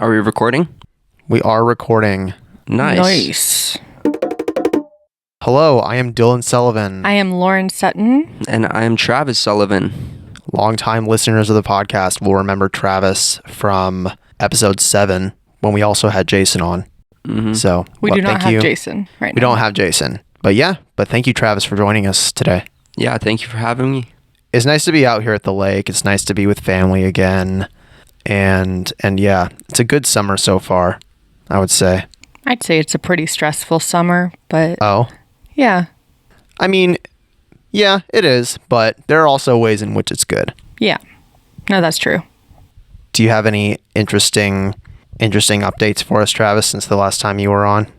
Are we recording? We are recording. Nice. Hello, I am Dylan Sullivan. I am Lauren Sutton. And I am Travis Sullivan. Longtime listeners of the podcast will remember Travis from episode 7 when we also had Jason on. Mm-hmm. So We do not have Jason right now. We don't have Jason. But thank you, Travis, for joining us today. Yeah, thank you for having me. It's nice to be out here at the lake. It's nice to be with family again. And yeah, it's a good summer so far, I would say. I'd say it's a pretty stressful summer, but Oh? yeah. I mean, yeah, it is, but there are also ways in which it's good. Yeah. No, that's true. Do you have any interesting updates for us, Travis, since the last time you were on?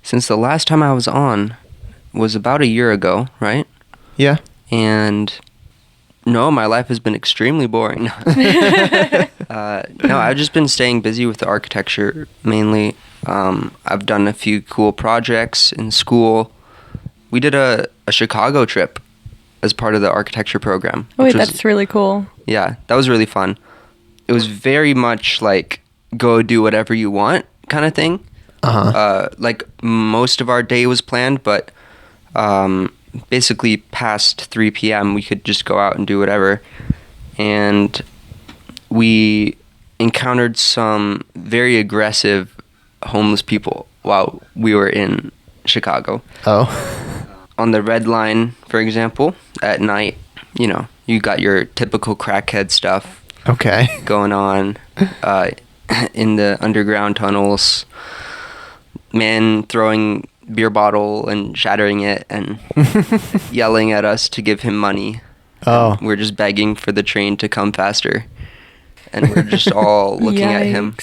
Since the last time I was on was about a year ago, right? Yeah. And no, my life has been extremely boring. No, I've just been staying busy with the architecture mainly. I've done a few cool projects in school. We did a Chicago trip as part of the architecture program. Oh, wait, that's really cool. Yeah, that was really fun. It was very much like go do whatever you want kind of thing. Like most of our day was planned, but basically past 3 p.m. we could just go out and do whatever. And we encountered some very aggressive homeless people while we were in Chicago. Oh. On the Red Line, for example, at night, you got your typical crackhead stuff. Okay. Going on in the underground tunnels. Man throwing beer bottle and shattering it and yelling at us to give him money. Oh. And we're just begging for the train to come faster. And we're just all looking at him.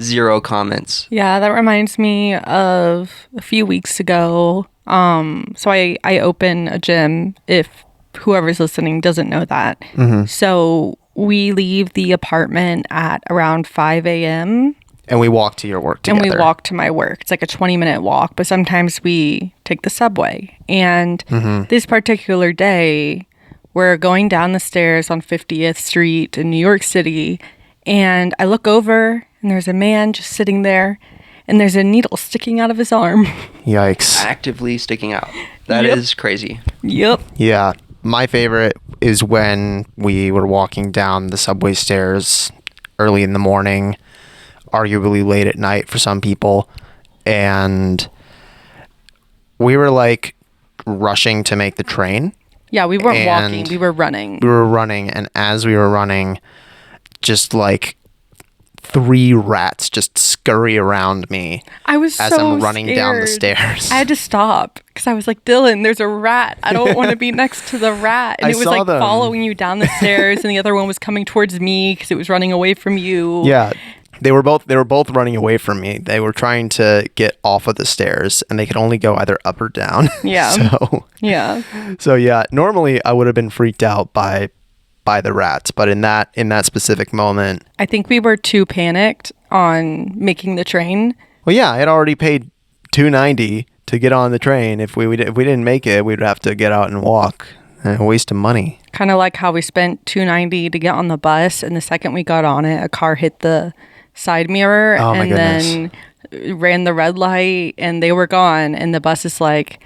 Zero comments. Yeah, that reminds me of a few weeks ago. So I open a gym, if whoever's listening doesn't know that. Mm-hmm. So we leave the apartment at around 5 a.m. And we walk to your work together. And we walk to my work. It's like a 20-minute walk, but sometimes we take the subway. And this particular day, we're going down the stairs on 50th Street in New York City, and I look over, and there's a man just sitting there, and there's a needle sticking out of his arm. Yikes. Actively sticking out. That is crazy. Yep. Yeah. My favorite is when we were walking down the subway stairs early in the morning, arguably late at night for some people, and we were like rushing to make the train. Yeah, we weren't walking, we were running. We were running, and as we were running, just like 3 rats just scurry around me. I was as so I'm running scared. down the stairs. I had to stop because I was like, Dylan, there's a rat. I don't want to be next to the rat. And it was like following you down the stairs, and the other one was coming towards me because it was running away from you. Yeah. They were both running away from me. They were trying to get off of the stairs, and they could only go either up or down. Yeah. So yeah, normally I would have been freaked out by the rats, but in that specific moment, I think we were too panicked on making the train. Well, yeah, I had already paid $2.90 to get on the train. If we didn't make it, we'd have to get out and walk. A waste of money. Kind of like how we spent $2.90 to get on the bus, and the second we got on it, a car hit the side mirror then ran the red light, and they were gone. And the bus is like,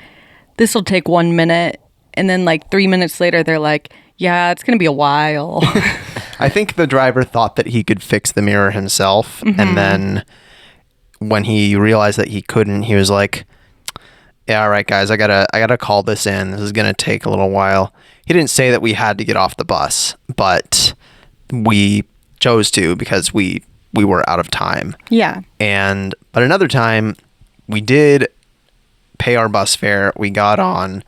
this will take 1 minute. And then like 3 minutes later, they're like, yeah, it's going to be a while. I think the driver thought that he could fix the mirror himself. And then when he realized that he couldn't, he was like, yeah, all right, guys, I gotta call this in. This is going to take a little while. He didn't say that we had to get off the bus, but we chose to because we were out of time. Yeah. But another time, we did pay our bus fare. We got on.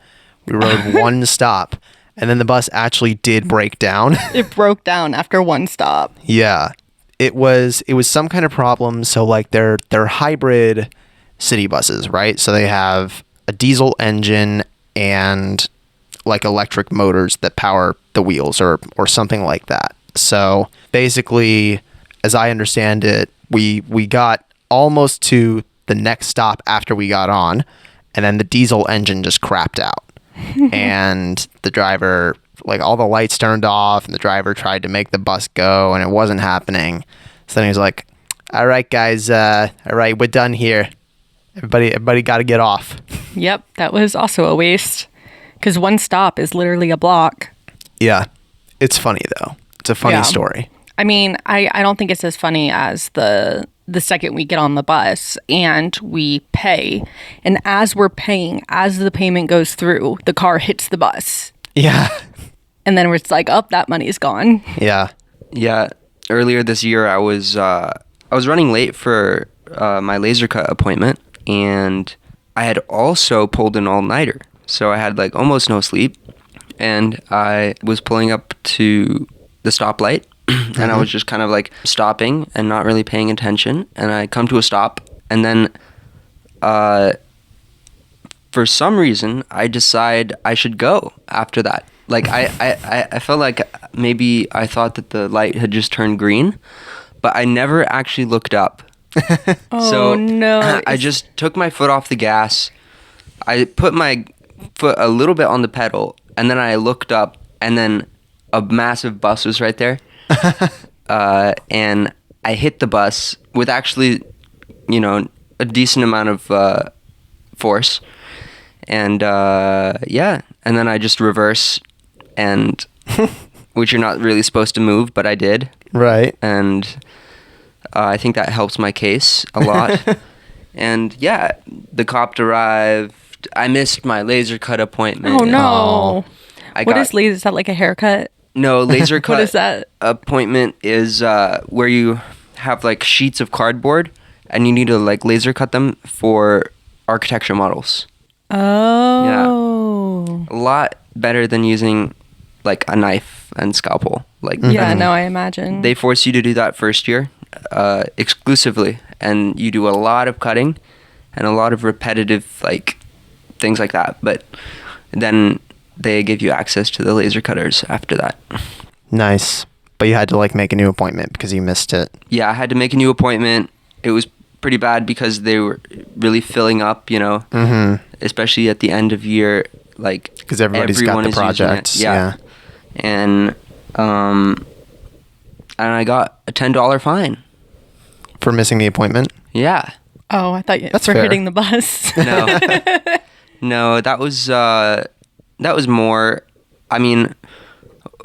We rode one stop, and then the bus actually did break down. It broke down after one stop. Yeah. It was some kind of problem. So like they're hybrid city buses, right? So they have a diesel engine and like electric motors that power the wheels or something like that. So basically, as I understand it, we got almost to the next stop after we got on, and then the diesel engine just crapped out. And the driver, like all the lights turned off, and the driver tried to make the bus go, and it wasn't happening. So then he was like, All right, guys. All right, we're done here. Everybody got to get off. Yep, that was also a waste. Because one stop is literally a block. Yeah. It's funny, though. It's a funny story. I mean, I don't think it's as funny as the second we get on the bus and we pay. And as we're paying, as the payment goes through, the car hits the bus. Yeah. And then it's like, oh, that money's gone. Yeah. Yeah. Earlier this year, I was running late for my laser cut appointment, and I had also pulled an all-nighter. So I had like almost no sleep, and I was pulling up to the stoplight, and I was just kind of like stopping and not really paying attention. And I come to a stop, and then for some reason, I decide I should go after that. Like, I felt like maybe I thought that the light had just turned green, but I never actually looked up. Oh, no. I just took my foot off the gas. I put my foot a little bit on the pedal, and then I looked up, and then a massive bus was right there. And I hit the bus with actually, a decent amount of force. And and then I just reverse, and which you're not really supposed to move, but I did. Right. And I think that helps my case a lot. And yeah, the cop arrived. I missed my laser cut appointment. Oh no! What is laser? Is that like a haircut? No, laser cut. What is that? Appointment is where you have like sheets of cardboard, and you need to like laser cut them for architecture models. Oh. Yeah. A lot better than using like a knife and scalpel. Like yeah, no, I imagine. They force you to do that first year exclusively, and you do a lot of cutting and a lot of repetitive like things like that. But then they give you access to the laser cutters after that. Nice. But you had to like make a new appointment because you missed it. Yeah, I had to make a new appointment. It was pretty bad because they were really filling up, especially at the end of year, like because everybody's got the projects. Yeah. And I got a $10 fine for missing the appointment. Yeah. Oh, I thought that's for fair. hitting the bus. No, that was more. I mean,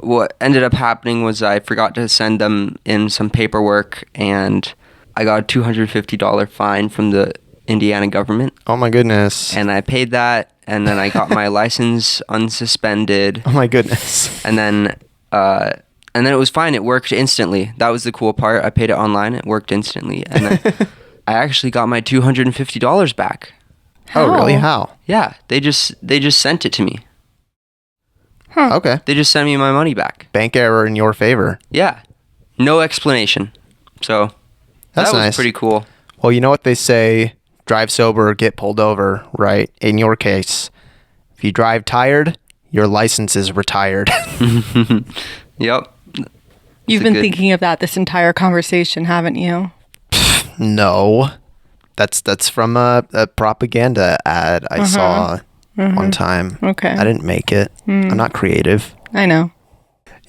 what ended up happening was I forgot to send them in some paperwork, and I got a $250 fine from the Indiana government. Oh my goodness. And I paid that, and then I got my license unsuspended. Oh my goodness. And then it was fine. It worked instantly. That was the cool part. I paid it online. It worked instantly. And then I actually got my $250 back. How? Oh, really? How? Yeah, they just sent it to me. Huh. Okay. They just sent me my money back. Bank error in your favor. Yeah. No explanation. So That's that was nice. pretty cool. Well, you know what they say, drive sober, get pulled over, right? In your case, if you drive tired, your license is retired. Yep. You've been thinking of that this entire conversation, haven't you? No. That's from a propaganda ad I saw one time. Okay. I didn't make it. I'm not creative. I know.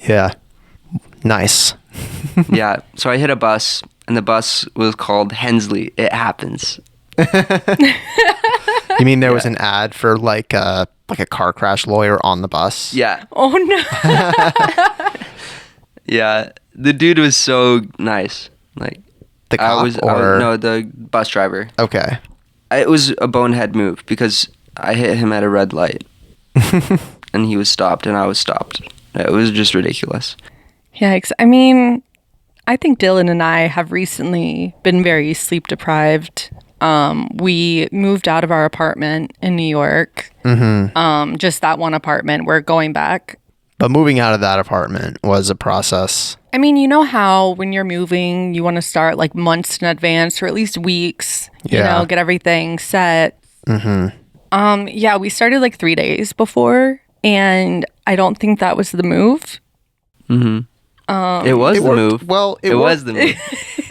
Yeah. Nice. Yeah. So I hit a bus, and the bus was called Hensley. It happens. You mean there was an ad for like a car crash lawyer on the bus? Yeah. Oh no. Yeah. The dude was so nice. Like The cop or no, the bus driver. Okay. It was a bonehead move because I hit him at a red light, and he was stopped, and I was stopped. It was just ridiculous. Yikes. I mean, I think Dylan and I have recently been very sleep deprived. We moved out of our apartment in New York. Just that one apartment. We're going back. But moving out of that apartment was a process. I mean, you know how when you're moving, you want to start like months in advance or at least weeks, Yeah. get everything set. Yeah, we started like 3 days before, and I don't think that was the move. It was the move. Well, It was the move.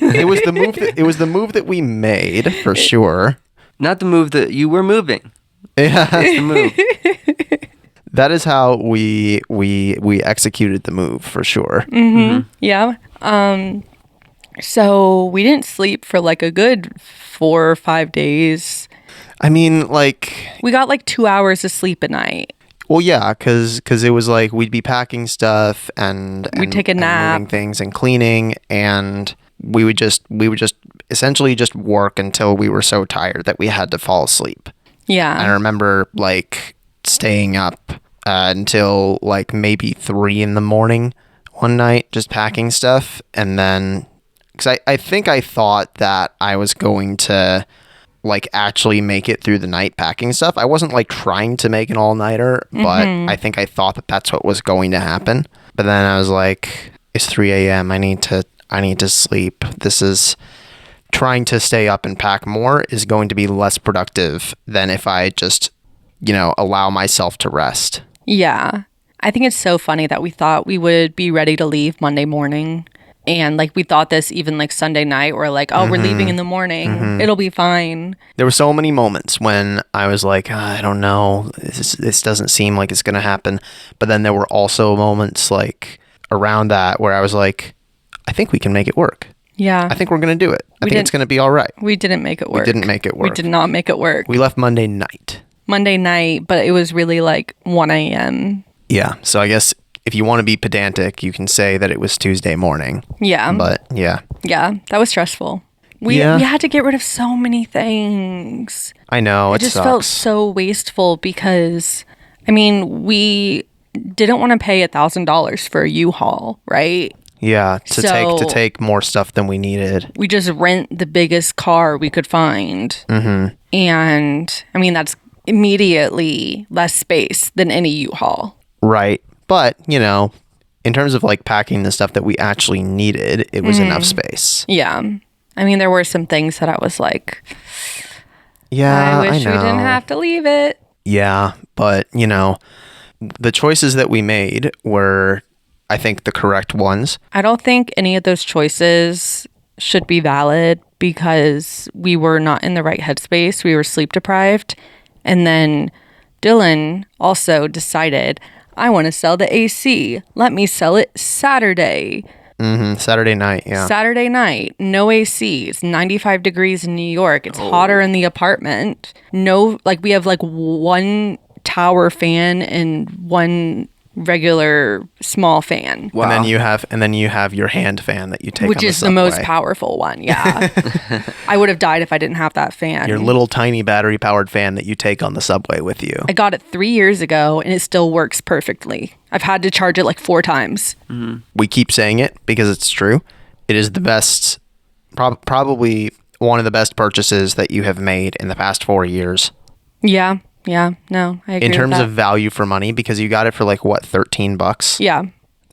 it was the move. It was the move that we made for sure. Not the move that you were moving. Yeah, It's the move. that is how we executed the move for sure. Yeah. So we didn't sleep for like a good 4 or 5 days. I mean, like... We got like 2 hours of sleep a night. Well, yeah, because it was like we'd be packing stuff and we'd take a nap, moving things and cleaning, and we would just essentially just work until we were so tired that we had to fall asleep. Yeah. And I remember like staying up until like maybe 3 in the morning one night just packing stuff, and then because I think I thought that I was going to like actually make it through the night packing stuff. I wasn't like trying to make an all-nighter, but I think I thought that that's what was going to happen. But then I was like, it's 3 a.m. I need to sleep. This is trying to stay up and pack more is going to be less productive than if I just, allow myself to rest. Yeah. I think it's so funny that we thought we would be ready to leave Monday morning. And like we thought this even like Sunday night, we're like, oh, we're leaving in the morning. It'll be fine. There were so many moments when I was like, I don't know, this doesn't seem like it's going to happen. But then there were also moments like around that where I was like, I think we can make it work. Yeah. I think we're going to do it. I think it's going to be all right. We didn't make it work. We didn't make it work. We did not make it work. We left Monday night, but it was really like 1 a.m. Yeah. So I guess if you want to be pedantic, you can say that it was Tuesday morning. Yeah. But yeah. Yeah, that was stressful. We had to get rid of so many things. I know, it just sucks. felt so wasteful because, I mean, we didn't want to pay $1,000 for a U-Haul, right? Yeah, to take more stuff than we needed. We just rent the biggest car we could find. Mm-hmm. And, I mean, that's immediately less space than any U-Haul. Right. But, in terms of like packing the stuff that we actually needed, it was enough space. Yeah. I mean, there were some things that I was like, yeah, I wish we didn't have to leave it. Yeah. But, the choices that we made were, I think, the correct ones. I don't think any of those choices should be valid because we were not in the right headspace. We were sleep deprived. And then Dylan also decided, I want to sell the AC. Let me sell it Saturday. Saturday night, yeah. Saturday night, no AC. It's 95 degrees in New York. It's hotter in the apartment. No, like we have like one tower fan and one regular small fan. Wow. And then you have your hand fan that you take which on the is subway. the most powerful one. Yeah. I would have died if I didn't have that fan. Your little tiny battery powered fan that you take on the subway with you. I got it 3 years ago and it still works perfectly. I've had to charge it like 4 times. We keep saying it because it's true. It is the best, probably one of the best purchases that you have made in the past 4 years. Yeah. Yeah, no, I agree. In terms with that. of value for money, because you got it for like what, $13? Yeah.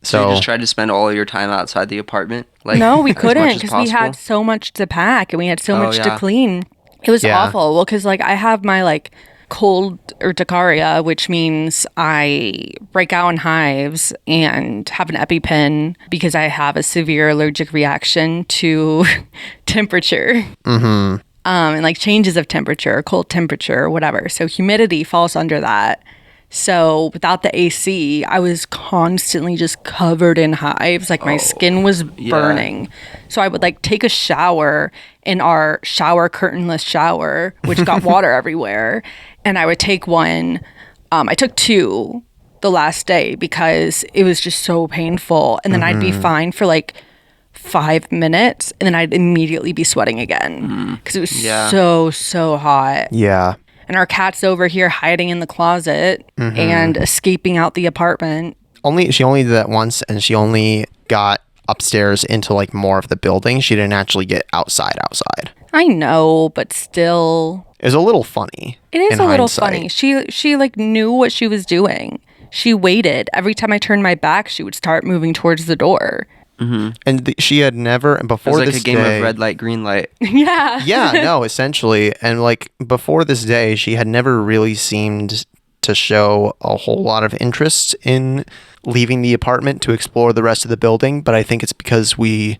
So you just tried to spend all your time outside the apartment? Like, no, we couldn't because we had so much to pack and we had so much to clean. It was awful. Well, because like I have my like cold urticaria, which means I break out in hives and have an EpiPen because I have a severe allergic reaction to temperature. And like changes of temperature, cold temperature, whatever. So humidity falls under that. So without the AC, I was constantly just covered in hives. Like my skin was burning. So I would like take a shower in our curtainless shower, which got water everywhere. And I would take one. I took 2 the last day because it was just so painful. And then I'd be fine for like 5 minutes and then I'd immediately be sweating again because it was so hot. Yeah. And our cat's over here hiding in the closet and escaping out the apartment. She only did that once, and she only got upstairs into like more of the building. She didn't actually get outside. I know, but still, it was a little funny. It is a little funny. She like knew what she was doing. She waited. Every time I turned my back, she would start moving towards the door. And she had never before it was like this a game day, of red light, green light. Yeah, no, essentially. And like before this day, she had never really seemed to show a whole lot of interest in leaving the apartment to explore the rest of the building. But I think it's because we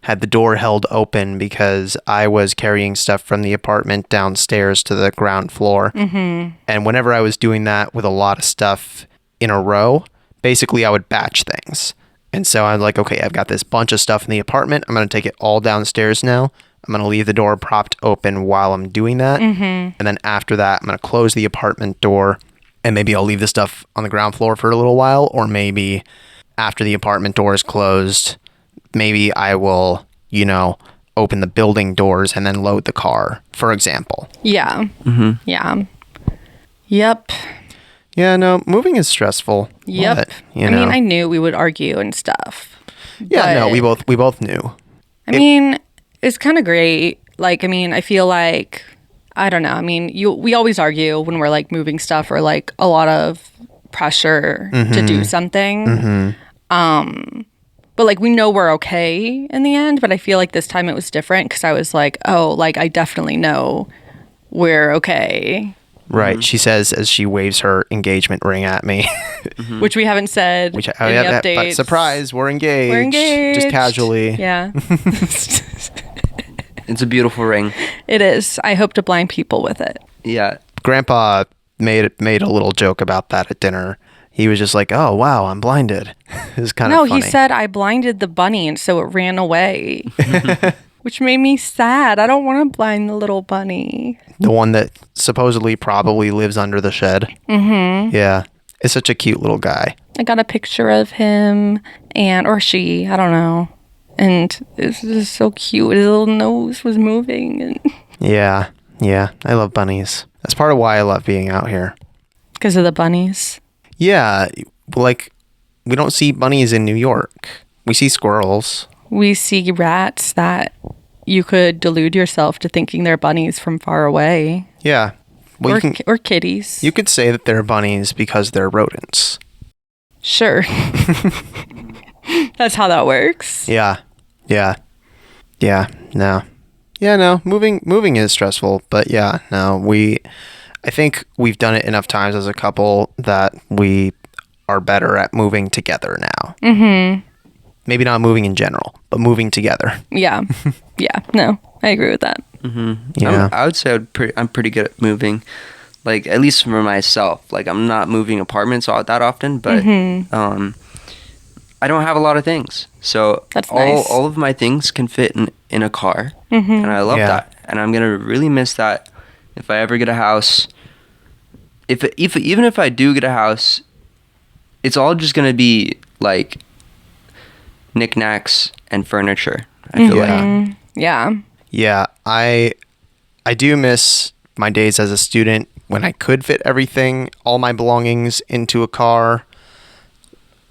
had the door held open because I was carrying stuff from the apartment downstairs to the ground floor. And whenever I was doing that with a lot of stuff in a row, basically I would batch things. And so I'm like, okay, I've got this bunch of stuff in the apartment. I'm going to take it all downstairs now. I'm going to leave the door propped open while I'm doing that. And then after that, I'm going to close the apartment door, and maybe I'll leave the stuff on the ground floor for a little while, or maybe after the apartment door is closed, maybe I will, open the building doors and then load the car, for example. Yeah. Yeah. Yep. Yeah, no, moving is stressful. Yep. But, I mean, I knew we would argue and stuff. Yeah, no, we both knew. I mean, it's kind of great. Like, I mean, I feel like, I don't know. I mean, we always argue when we're like moving stuff or like a lot of pressure to do something. But like we know we're okay in the end. But I feel like this time it was different because I was like, oh, like I definitely know we're okay. Right. She says as she waves her engagement ring at me. Which we haven't said. Updates. But surprise, we're engaged. We're engaged. Just casually. Yeah. It's a beautiful ring. It is. I hope to blind people with it. Yeah. Grandpa made a little joke about that at dinner. He was just like, "Oh wow, I'm blinded." It was kind of funny. No, he said I blinded the bunny and so it ran away. Which made me sad. I don't want to blind the little bunny. The one that supposedly probably lives under the shed. Yeah. It's such a cute little guy. I got a picture of him or she, I don't know. And it was just so cute. His little nose was moving. And Yeah. I love bunnies. That's part of why I love being out here. Because of the bunnies? Yeah. Like, we don't see bunnies in New York. We see squirrels. We see rats that you could delude yourself to thinking they're bunnies from far away. Yeah. Well, or kitties. You could say that they're bunnies because they're rodents. Sure. That's how that works. Yeah. No. Yeah, no. Moving is stressful, but yeah, no. I think we've done it enough times as a couple that we are better at moving together now. Maybe not moving in general, but moving together. Yeah. No, I agree with that. Yeah. I would say I'm pretty good at moving, like at least for myself. Like I'm not moving apartments that often, but I don't have a lot of things, so that's nice. All of my things can fit in a car, and I love that. And I'm gonna really miss that if I ever get a house. Even if I do get a house, it's all just gonna be like knickknacks and furniture. I feel like. Yeah. I do miss my days as a student when I could fit everything, all my belongings into a car.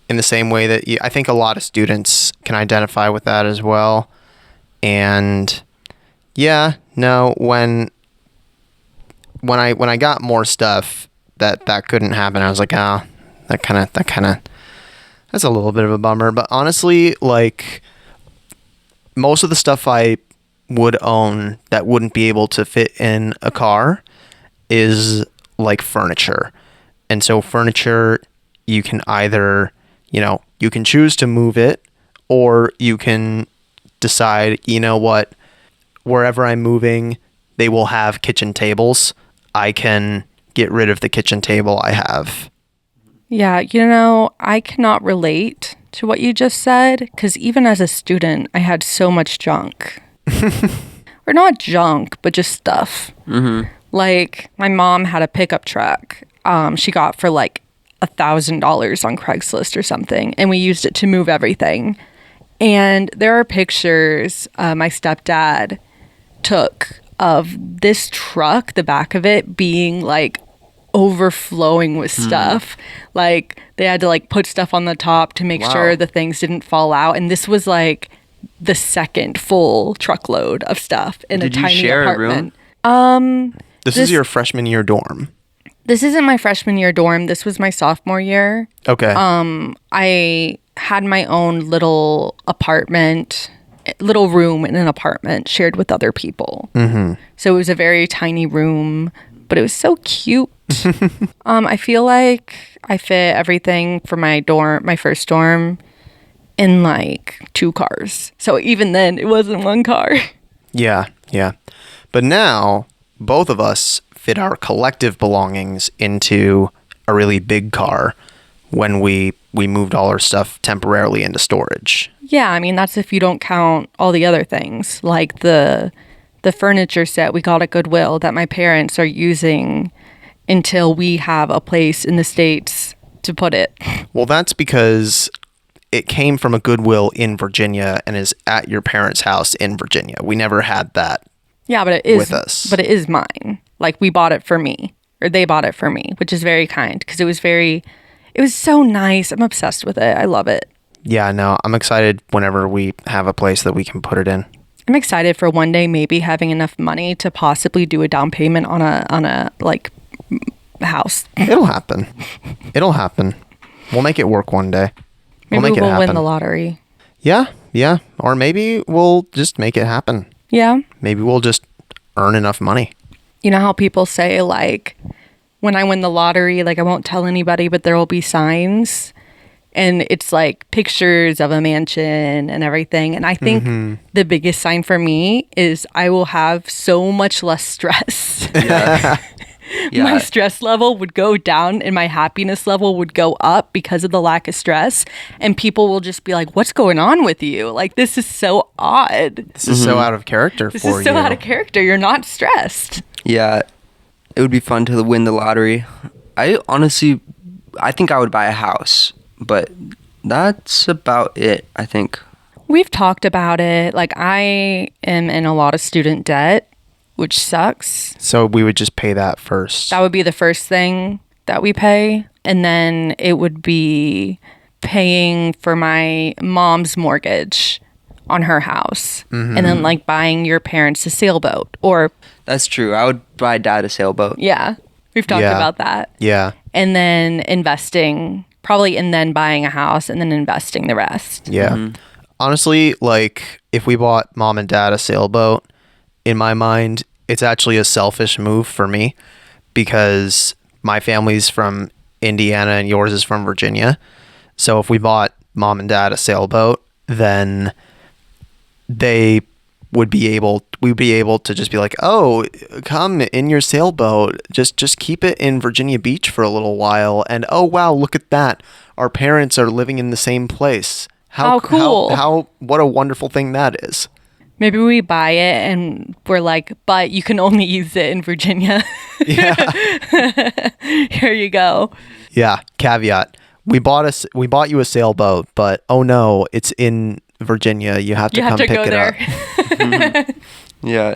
In the same way that I think a lot of students can identify with that as well. And yeah, no, when I got more stuff that couldn't happen, I was like, that kind of that's a little bit of a bummer. But honestly, like most of the stuff I would own that wouldn't be able to fit in a car is like furniture. And so furniture, you can either, you can choose to move it, or you can decide, what, wherever I'm moving, they will have kitchen tables. I can get rid of the kitchen table I have. Yeah, I cannot relate to what you just said, because even as a student, I had so much junk. Or not junk, but just stuff. Like, my mom had a pickup truck she got for like $1,000 on Craigslist or something, and we used it to move everything. And there are pictures my stepdad took of this truck, the back of it being like overflowing with stuff. Like they had to like put stuff on the top to make sure the things didn't fall out. And this was like the second full truckload of stuff in a tiny apartment. A room? This is your freshman year dorm. This isn't my freshman year dorm. This was my sophomore year. Okay. I had my own little room in an apartment shared with other people. So it was a very tiny room, but it was so cute. I feel like I fit everything for my first dorm in like 2 cars. So even then, it wasn't 1 car. Yeah. But now, both of us fit our collective belongings into a really big car when we we moved all our stuff temporarily into storage. Yeah, I mean, that's if you don't count all the other things, like the furniture set we got at Goodwill that my parents are using until we have a place in the States to put it. Well, that's because it came from a Goodwill in Virginia and is at your parents' house in Virginia. We never had that. Yeah, but it is with us. But it is mine. Like, we bought it for me, or they bought it for me, which is very kind because it was so nice. I'm obsessed with it. I love it. Yeah, no, I'm excited whenever we have a place that we can put it in. I'm excited for one day maybe having enough money to possibly do a down payment on a like house. It'll happen. It'll happen. We'll make it work one day. Maybe make it we'll happen. win the lottery. Yeah. Or maybe we'll just make it happen. Yeah. Maybe we'll just earn enough money. You know how people say, like, when I win the lottery, like, I won't tell anybody, but there will be signs. And it's like pictures of a mansion and everything. And I think the biggest sign for me is I will have so much less stress. Yeah. My stress level would go down and my happiness level would go up because of the lack of stress. And people will just be like, what's going on with you? Like, this is so odd. This is so out of character This for you. is so out of character. You're not stressed. Yeah, it would be fun to win the lottery. I think I would buy a house, but that's about it, I think. We've talked about it. Like, I am in a lot of student debt, which sucks. So we would just pay that first. That would be the first thing that we pay. And then it would be paying for my mom's mortgage on her house. And then, like, buying your parents a sailboat. Or, That's true. I would buy Dad a sailboat. yeah, we've talked Yeah. about that. Yeah. And then investing, probably, and then buying a house and then investing the rest. Yeah. Honestly, like, if we bought Mom and Dad a sailboat, in my mind, it's actually a selfish move for me because my family's from Indiana and yours is from Virginia. So if we bought Mom and Dad a sailboat, then we'd be able to just be like, oh, come in your sailboat. Just keep it in Virginia Beach for a little while. And oh, wow, look at that. Our parents are living in the same place. How cool. What a wonderful thing that is. Maybe we buy it and we're like, but you can only use it in Virginia. Yeah. Here you go. Yeah. Caveat. We bought you a sailboat, but oh no, it's in Virginia. You have to come pick it up. Yeah.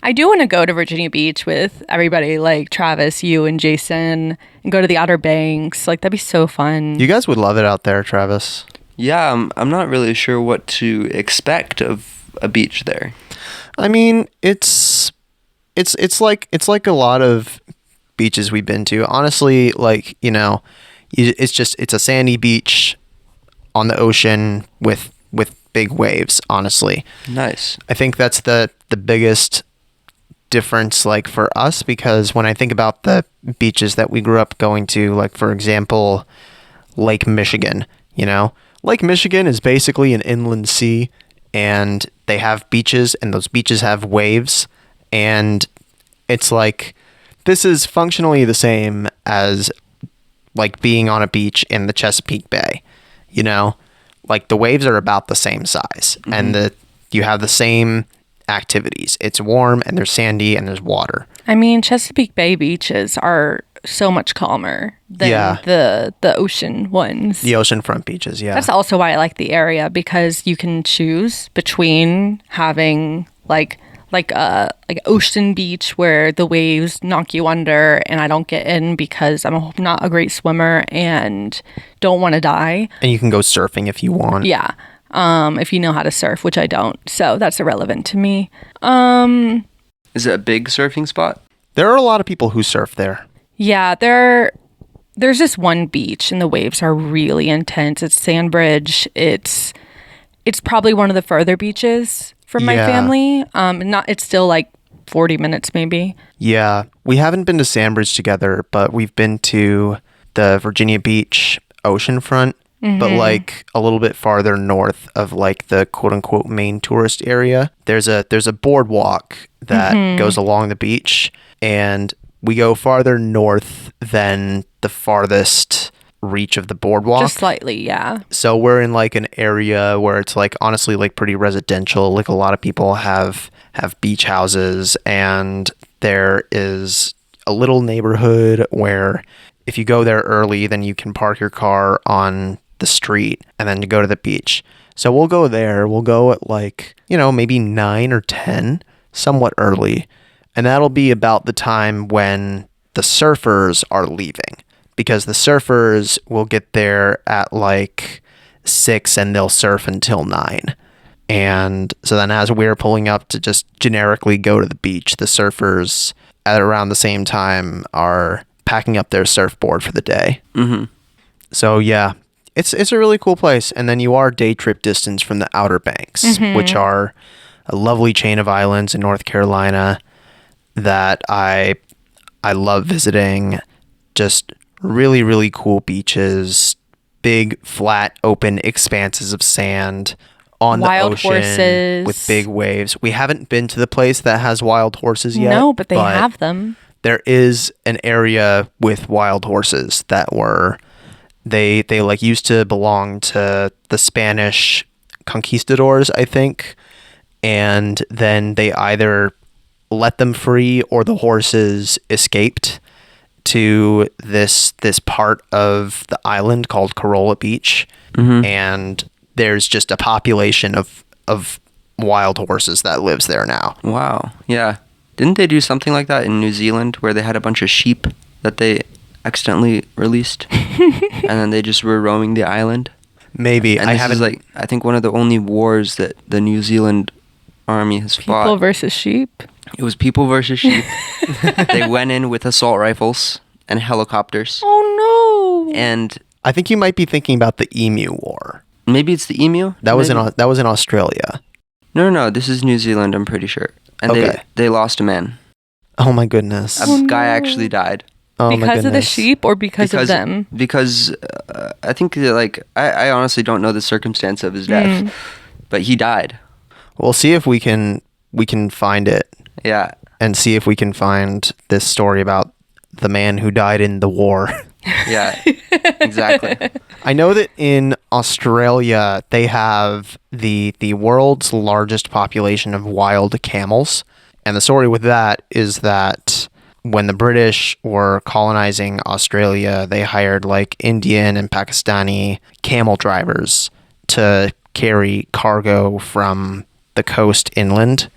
I do want to go to Virginia Beach with everybody, like Travis, you, and Jason, and go to the Outer Banks. Like, that'd be so fun. You guys would love it out there, Travis. Yeah, I'm not really sure what to expect of a beach there. I mean, it's like a lot of beaches we've been to. Honestly, like, you know, it's a sandy beach on the ocean with big waves, honestly. Nice. I think that's the biggest difference, like, for us, because when I think about the beaches that we grew up going to, like, for example, Lake Michigan, you know, Lake Michigan is basically an inland sea, and they have beaches, and those beaches have waves, and it's like, this is functionally the same as, like, being on a beach in the Chesapeake Bay, you know? Like, the waves are about the same size, and you have the same activities. It's warm, and there's sandy, and there's water. I mean, Chesapeake Bay beaches are so much calmer than the ocean ones. The oceanfront beaches, yeah. That's also why I like the area, because you can choose between having like ocean beach where the waves knock you under and I don't get in because I'm not a great swimmer and don't want to die. And you can go surfing if you want. Yeah. If you know how to surf, which I don't. So that's irrelevant to me. Is it a big surfing spot? There are a lot of people who surf there. Yeah, there's just one beach and the waves are really intense. It's Sandbridge. It's probably one of the further beaches from my family. It's still like 40 minutes maybe. Yeah. We haven't been to Sandbridge together, but we've been to the Virginia Beach oceanfront, but like a little bit farther north of like the quote unquote main tourist area. There's a boardwalk that goes along the beach, and we go farther north than the farthest reach of the boardwalk. Just slightly, yeah. So we're in like an area where it's like honestly like pretty residential. Like a lot of people have beach houses, and there is a little neighborhood where if you go there early, then you can park your car on the street and then go to the beach. So we'll go there. We'll go at like, maybe 9 or 10, somewhat early. And that'll be about the time when the surfers are leaving, because the surfers will get there at like 6 and they'll surf until 9. And so then as we're pulling up to just generically go to the beach, the surfers at around the same time are packing up their surfboard for the day. Mm-hmm. So yeah, it's a really cool place. And then you are day trip distance from the Outer Banks, which are a lovely chain of islands in North Carolina that I love visiting. Just really, really cool beaches, big, flat, open expanses of sand on Wild the ocean horses. with big waves. We haven't been to the place that has wild horses yet. No, but they have them. There is an area with wild horses that were they like used to belong to the Spanish conquistadors, I think, and then they either let them free or the horses escaped to this part of the island called Corolla Beach, and there's just a population of wild horses that lives there now. Wow. Yeah. Didn't they do something like that in New Zealand where they had a bunch of sheep that they accidentally released and then they just were roaming the island? Maybe. And this is like, I think one of the only wars that the New Zealand army has fought. People versus sheep. It was people versus sheep. They went in with assault rifles and helicopters. Oh no. And I think you might be thinking about the Emu War. maybe it's the emu. That was in Australia. No. This is New Zealand. I'm pretty sure. And Okay. they lost a man. Oh my goodness. A guy actually died. Oh my Because of the goodness. sheep or because of them? Because I think I honestly don't know the circumstance of his death, but he died. We'll see if we can find it Yeah. and see if we can find this story about the man who died in the war. Yeah. Exactly. I know that in Australia they have the world's largest population of wild camels. And the story with that is that when the British were colonizing Australia, they hired like Indian and Pakistani camel drivers to carry cargo from the coast inland.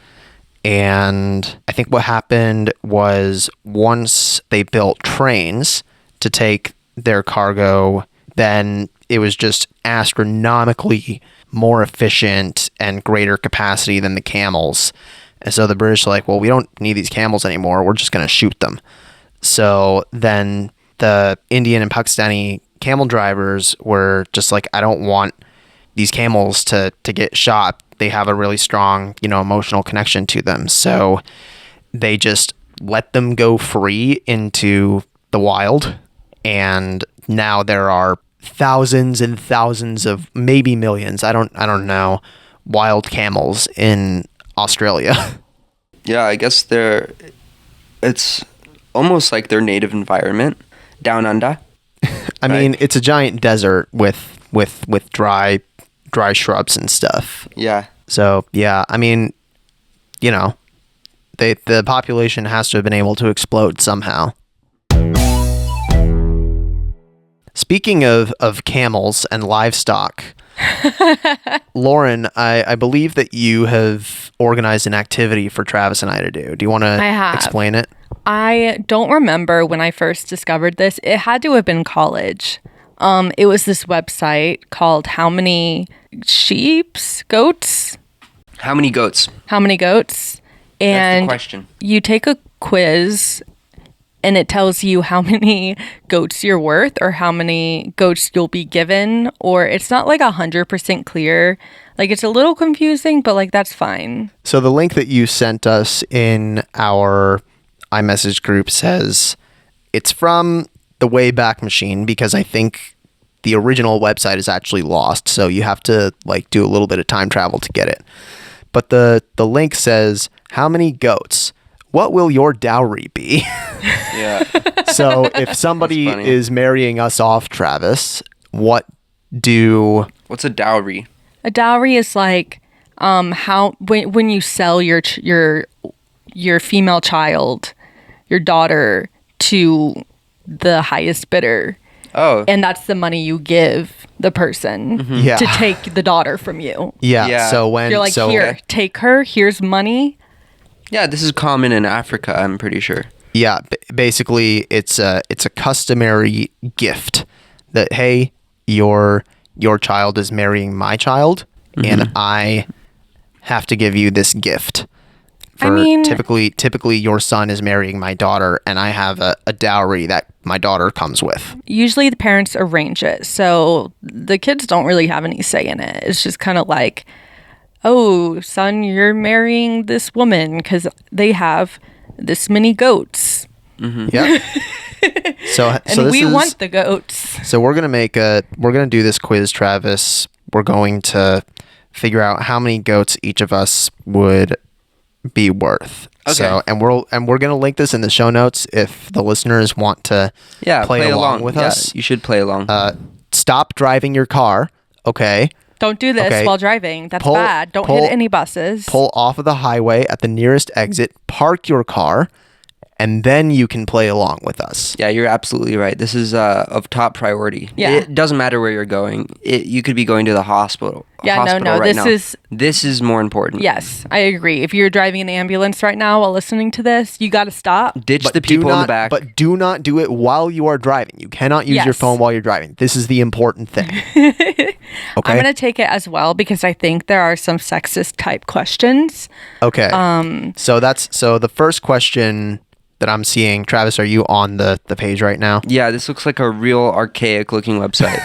And I think what happened was once they built trains to take their cargo, then it was just astronomically more efficient and greater capacity than the camels. And so the British were like, well, we don't need these camels anymore. We're just going to shoot them. So then the Indian and Pakistani camel drivers were just like, I don't want these camels to get shot. They have a really strong, emotional connection to them. So they just let them go free into the wild. And now there are thousands and thousands of, maybe millions, I don't know, wild camels in Australia. Yeah, I guess it's almost like their native environment down under. I mean, it's a giant desert with dry shrubs and stuff. Yeah. So, yeah, I mean, the population has to have been able to explode somehow. Speaking of camels and livestock, Lauren, I believe that you have organized an activity for Travis and I to do. Do you want to explain it? I don't remember when I first discovered this. It had to have been college. It was this website called How Many Goats? How many goats? How Many Goats? And That's the question. You take a quiz and it tells you how many goats you're worth or how many goats you'll be given, or it's not like 100% clear. Like, it's a little confusing, but like, that's fine. So the link that you sent us in our iMessage group says it's from the Wayback Machine, because I think the original website is actually lost. So you have to like do a little bit of time travel to get it. But the link says, how many goats? What will your dowry be? Yeah. So if somebody funny. is marrying us off, Travis, what's a dowry? A dowry is like how when you sell your female child, your daughter, to the highest bidder. Oh. And that's the money you give the person to take the daughter from you. Yeah. So when You're like, here, take her. Here's money. Yeah, this is common in Africa, I'm pretty sure. Yeah, basically it's a customary gift that, hey, your child is marrying my child, and I have to give you this gift. Typically your son is marrying my daughter, and I have a dowry that my daughter comes with. Usually the parents arrange it, so the kids don't really have any say in it. It's just kind of like, oh, son, you're marrying this woman because they have this many goats. Yeah. So we want the goats. So we're gonna do this quiz, Travis. We're going to figure out how many goats each of us would be worth. Okay. So and we're gonna link this in the show notes if the listeners want to play along with us. You should play along. Stop driving your car. Okay. Don't do this while driving. That's bad. Don't hit any buses. Pull off of the highway at the nearest exit. Park your car. And then you can play along with us. Yeah, you're absolutely right. This is of top priority. Yeah. It doesn't matter where you're going. You could be going to the hospital. Yeah, no. Right This is more important. Yes, I agree. If you're driving an ambulance right now while listening to this, you got to stop. Ditch the people in the back. But do not do it while you are driving. You cannot use your phone while you're driving. This is the important thing. Okay. I'm going to take it as well because I think there are some sexist type questions. Okay. So the first question that I'm seeing, Travis, are you on the page right now? Yeah, this looks like a real archaic looking website.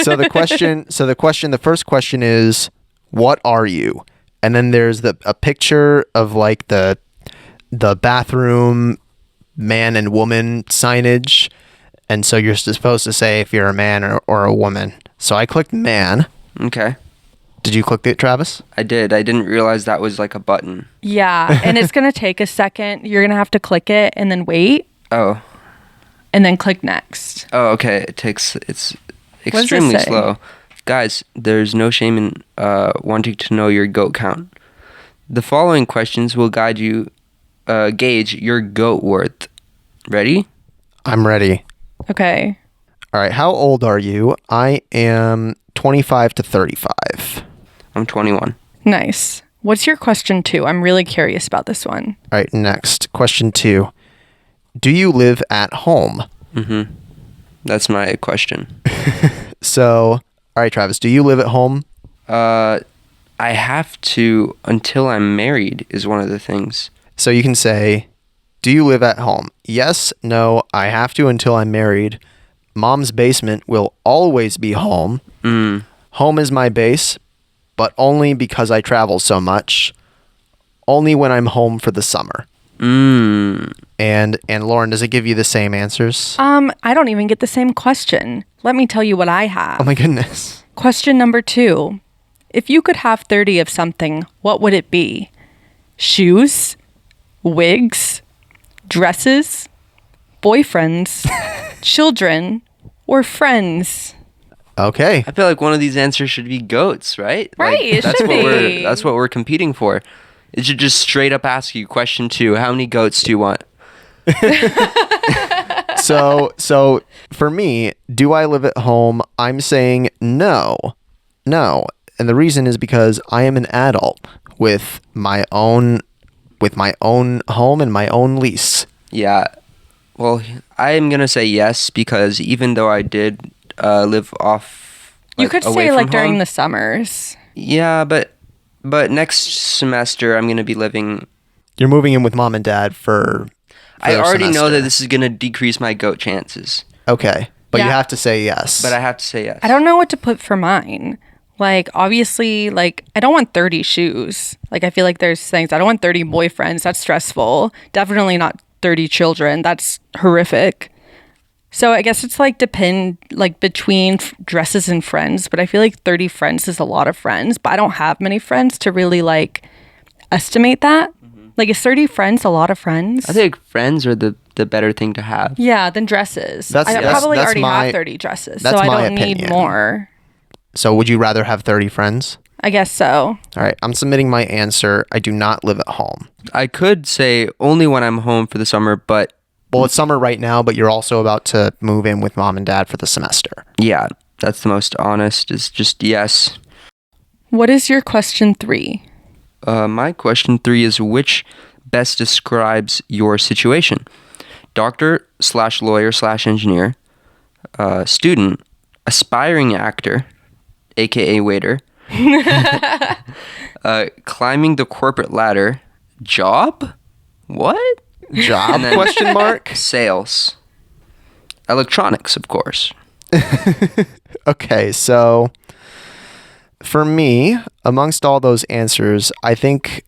The first question is, what are you? And then there's a picture of like the bathroom man and woman signage. And so you're supposed to say if you're a man or a woman. So I clicked man. Okay. Did you click it, Travis? I did. I didn't realize that was like a button. Yeah, and it's going to take a second. You're going to have to click it and then wait. Oh. And then click next. Oh, okay. It's extremely slow. Guys, there's no shame in wanting to know your goat count. The following questions will guide you, gauge your goat worth. Ready? I'm ready. Okay. All right. How old are you? I am 25 to 35. I'm 21. Nice. What's your question 2? I'm really curious about this one. All right, next. Question 2. Do you live at home? Mm-hmm. That's my question. So, all right, Travis, do you live at home? I have to until I'm married is one of the things. So you can say, do you live at home? Yes, no, I have to until I'm married. Mom's basement will always be home. Home is my base, but only because I travel so much. Only when I'm home for the summer. And Lauren, does it give you the same answers? I don't even get the same question. Let me tell you what I have. Oh my goodness. Question number 2. If you could have 30 of something, what would it be? Shoes, wigs, dresses, boyfriends, children, or friends? Okay. I feel like one of these answers should be goats, right? Right, Like, it should be. That's what we're competing for. It should just straight up ask you, question 2, how many goats do you want? So for me, do I live at home? I'm saying no. And the reason is because I am an adult with my own home and my own lease. Yeah. Well, I am going to say yes because even though I did live off You could away say from like during home, the summers. Yeah, but next semester I'm going to be living. You're moving in with mom and dad for I already know semester. that this is going to decrease my goat chances. Okay. But you Yeah. have to say yes. But I have to say yes. I don't know what to put for mine. Like, obviously, like, I don't want 30 shoes. Like, I feel like there's things, I don't want 30 boyfriends. That's stressful. Definitely not 30 children. That's horrific. So I guess it's like between dresses and friends. But I feel like 30 friends is a lot of friends. But I don't have many friends to really like estimate that. Like, is 30 friends a lot of friends? I think friends are the the better thing to have. Yeah, than dresses. I That's probably already my- have 30 dresses, that's so I my don't need opinion. more. So would you rather have 30 friends? I guess so. All right, I'm submitting my answer. I do not live at home. I could say only when I'm home for the summer, but Well, it's summer right now, but you're also about to move in with mom and dad for the semester. yeah, that's the most honest, is just yes. What is your question 3? My question 3 is, which best describes your situation? Doctor / lawyer / engineer, student, aspiring actor, aka waiter, climbing the corporate ladder, job? What? Job? And then- Question mark. Sales. Electronics, of course. Okay, so for me, amongst all those answers, I think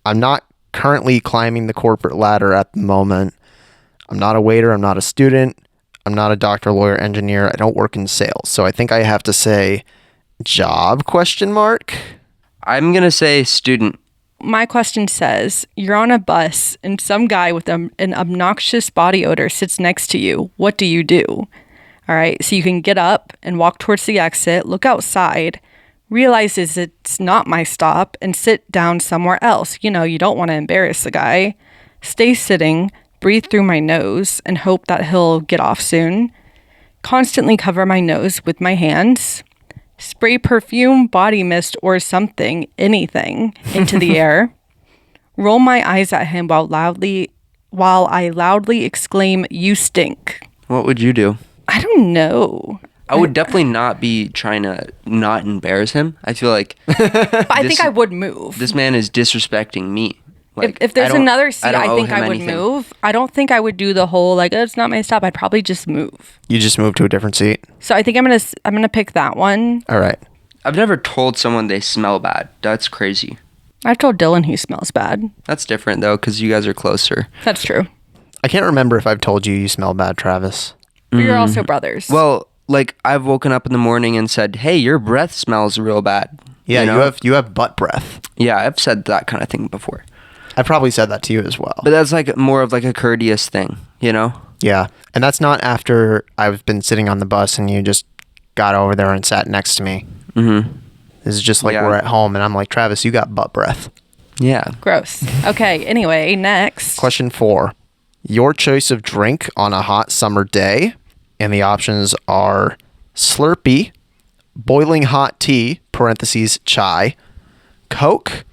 I'm not currently climbing the corporate ladder at the moment. I'm not a waiter. I'm not a student. I'm not a doctor, lawyer, engineer. I don't work in sales. So I think I have to say job question mark. I'm going to say student. My question says, you're on a bus and some guy with an obnoxious body odor sits next to you. What do you do? All right, so you can get up and walk towards the exit, look outside, realizes it's not my stop, and sit down somewhere else. You know, you don't want to embarrass the guy. Stay sitting, breathe through my nose, and hope that he'll get off soon. Constantly cover my nose with my hands. Spray perfume, body mist, or something, anything, into the air. Roll my eyes at him while I loudly exclaim, "You stink." What would you do? I don't know. I would definitely not be trying to not embarrass him. I feel like But I This- think I would move. this man is disrespecting me. Like, if there's I don't- another seat, don't I owe think him I would anything. move. I don't think I would do the whole like, oh, it's not my stop. I'd probably just move. You just moved to a different seat. So I think I'm gonna pick that one. All right. I've never told someone they smell bad. That's crazy. I've told Dylan he smells bad. That's different though, because you guys are closer. That's true. I can't remember if I've told you smell bad, Travis. But you're also brothers. Well, like I've woken up in the morning and said, "Hey, your breath smells real bad." Yeah, know? you have butt breath. Yeah, I've said that kind of thing before. I probably said that to you as well. But that's like more of like a courteous thing, you know? Yeah, and that's not after I've been sitting on the bus and you just got over there and sat next to me. Mm-hmm. This is just like Yeah. we're at home and I'm like, Travis, you got butt breath. Yeah. Gross. Okay, anyway, next. Question 4. Your choice of drink on a hot summer day, and the options are Slurpee, boiling hot tea, parentheses chai, Coke,